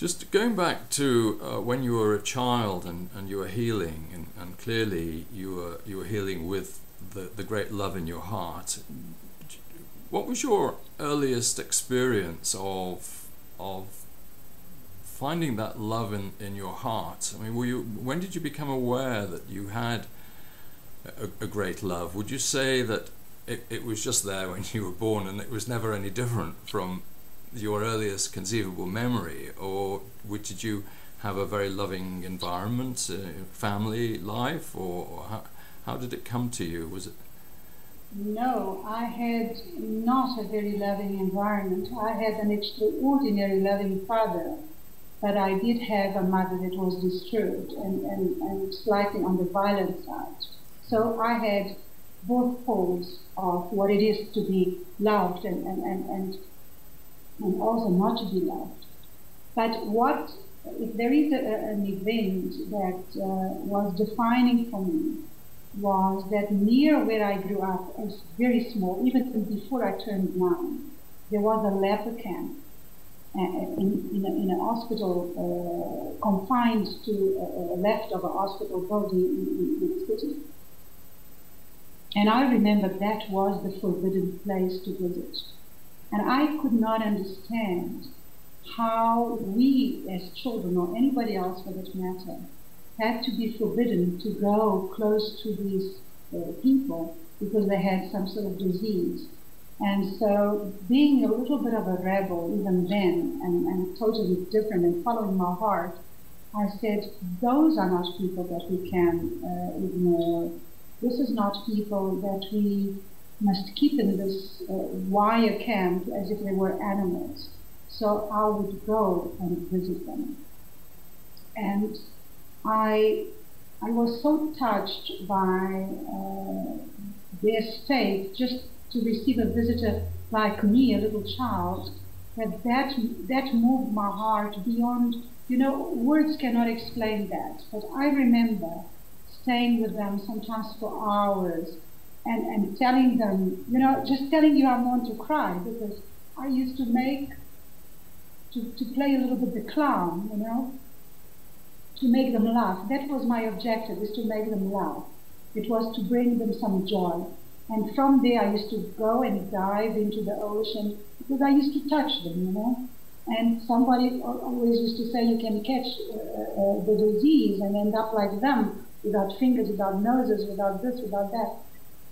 Just going back to when you were a child and you were healing, and clearly you were healing with the great love in your heart. What was your earliest experience of finding that love in your heart? I mean, when did you become aware that you had a great love? Would you say that it was just there when you were born and it was never any different from your earliest conceivable memory, or did you have a very loving environment, family life, or how did it come to you? Was it? No, I had not a very loving environment. I had an extraordinary loving father, but I did have a mother that was disturbed and slightly on the violent side. So I had both poles of what it is to be loved and also not to be loved. But if there is an event that was defining for me, was that near where I grew up, as very small, even before I turned 9, there was a leper camp in a hospital, confined to a left of a hospital building in the city. And I remember that was the forbidden place to visit. And I could not understand how we as children, or anybody else for that matter, had to be forbidden to go close to these people because they had some sort of disease. And so being a little bit of a rebel even then, and totally different and following my heart, I said, those are not people that we can ignore. This is not people that we must keep in this wire camp as if they were animals. So I would go and visit them. And I was so touched by their state, just to receive a visitor like me, a little child, that moved my heart beyond, words cannot explain that. But I remember staying with them sometimes for hours and telling them, just telling you I'm going to cry, because I used to play a little bit the clown, to make them laugh. That was my objective, is to make them laugh. It was to bring them some joy. And from there I used to go and dive into the ocean, because I used to touch them, And somebody always used to say you can catch the disease and end up like them, without fingers, without noses, without this, without that.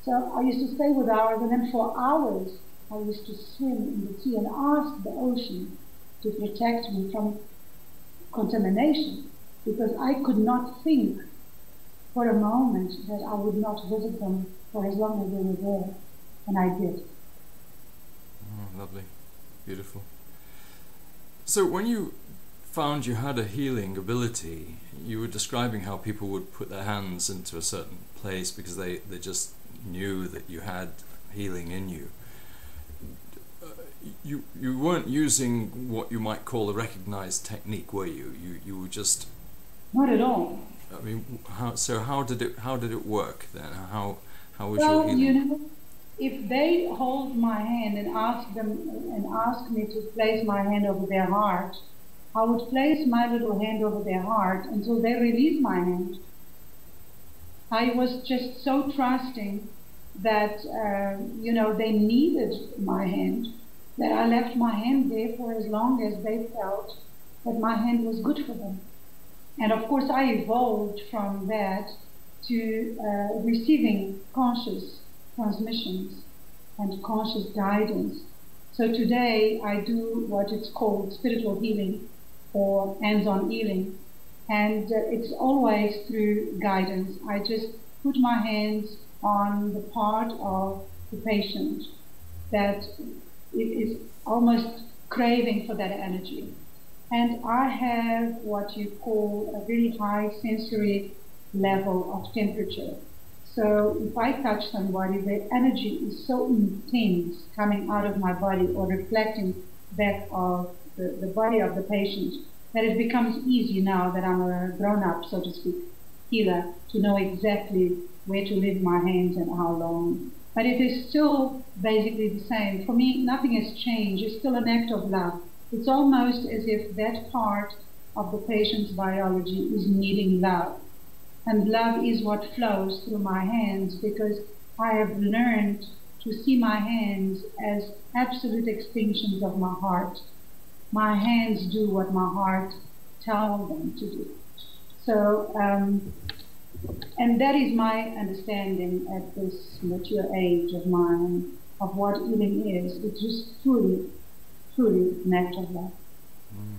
So I used to stay with hours, and then for hours I used to swim in the sea and ask the ocean to protect me from contamination, because I could not think for a moment that I would not visit them for as long as they were there, and I did. Oh, lovely, beautiful. So when you found you had a healing ability, you were describing how people would put their hands into a certain place because they just knew that you had healing in you. You weren't using what you might call a recognized technique, were you? You were just... Not at all. I mean, how did it work then? How was your healing? If they hold my hand and ask me to place my hand over their heart, I would place my little hand over their heart until they release my hand. I was just so trusting that they needed my hand, that I left my hand there for as long as they felt that my hand was good for them. And of course I evolved from that to receiving conscious transmissions and conscious guidance. So today I do what is called spiritual healing or hands-on healing, and it's always through guidance. I just put my hands on the part of the patient that is almost craving for that energy. And I have what you call a very high sensory level of temperature. So if I touch somebody, the energy is so intense coming out of my body or reflecting back of the body of the patient that it becomes easy now that I'm a grown-up, so to speak, healer, to know exactly where to leave my hands and how long. But it is still basically the same. For me, nothing has changed. It's still an act of love. It's almost as if that part of the patient's biology is needing love. And love is what flows through my hands, because I have learned to see my hands as absolute extensions of my heart. My hands do what my heart tells them to do. So, and that is my understanding at this mature age of mine of what healing is. It's just truly, truly an act of love. Mm.